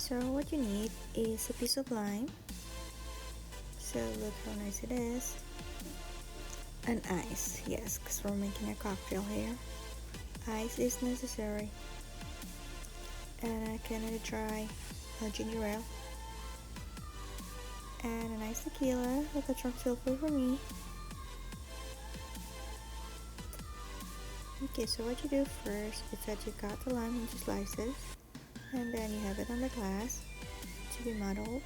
So what you need is a piece of lime. So look how nice it is. And ice, yes, because we're making a cocktail here. Ice is necessary. And a Canada Dry ginger ale. And a nice tequila with a trunk silver for me. Okay, so what you do first is that you cut the lime into slices. And then you have it on the glass to be muddled.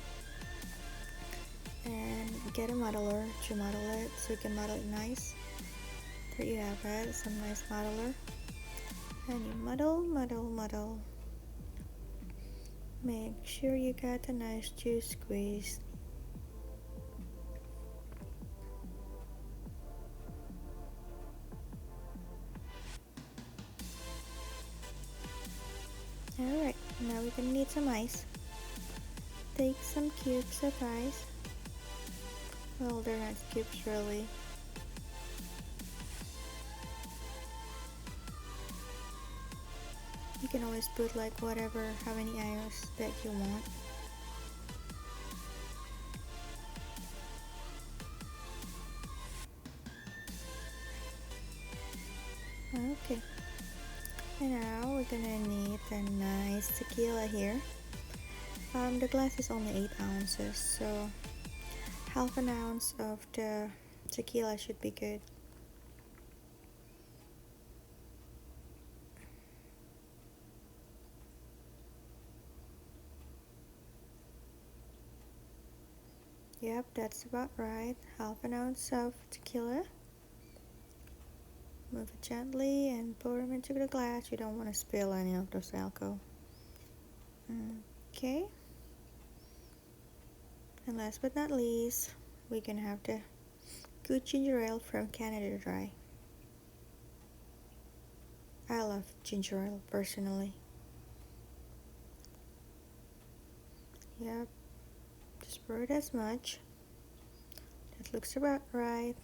And get a muddler to muddle it so you can muddle it nice. There you have it, some nice muddler. And you muddle, muddle, muddle. Make sure you got a nice juice squeeze. Alright, now we're gonna need some ice. Take some cubes of ice. Well, they're not cubes really. You can always put like whatever, how many ice that you want. Okay. And now we're gonna need a nice tequila here. The glass is only 8 ounces, so half an ounce of the tequila should be good. Yep, that's about right. Half an ounce of tequila. Move it gently and pour them into the glass. You don't want to spill any of those alcohol. Okay. And last but not least, we're gonna have the good ginger ale from Canada Dry. I love ginger ale personally. Yep. Just pour it as much. That looks about right.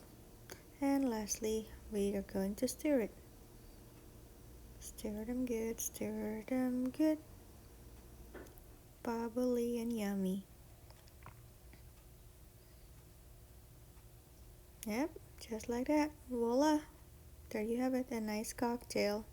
And lastly, we are going to stir it. Stir them good, stir them good. Bubbly and yummy. Yep, just like that. Voila! There you have it, a nice cocktail.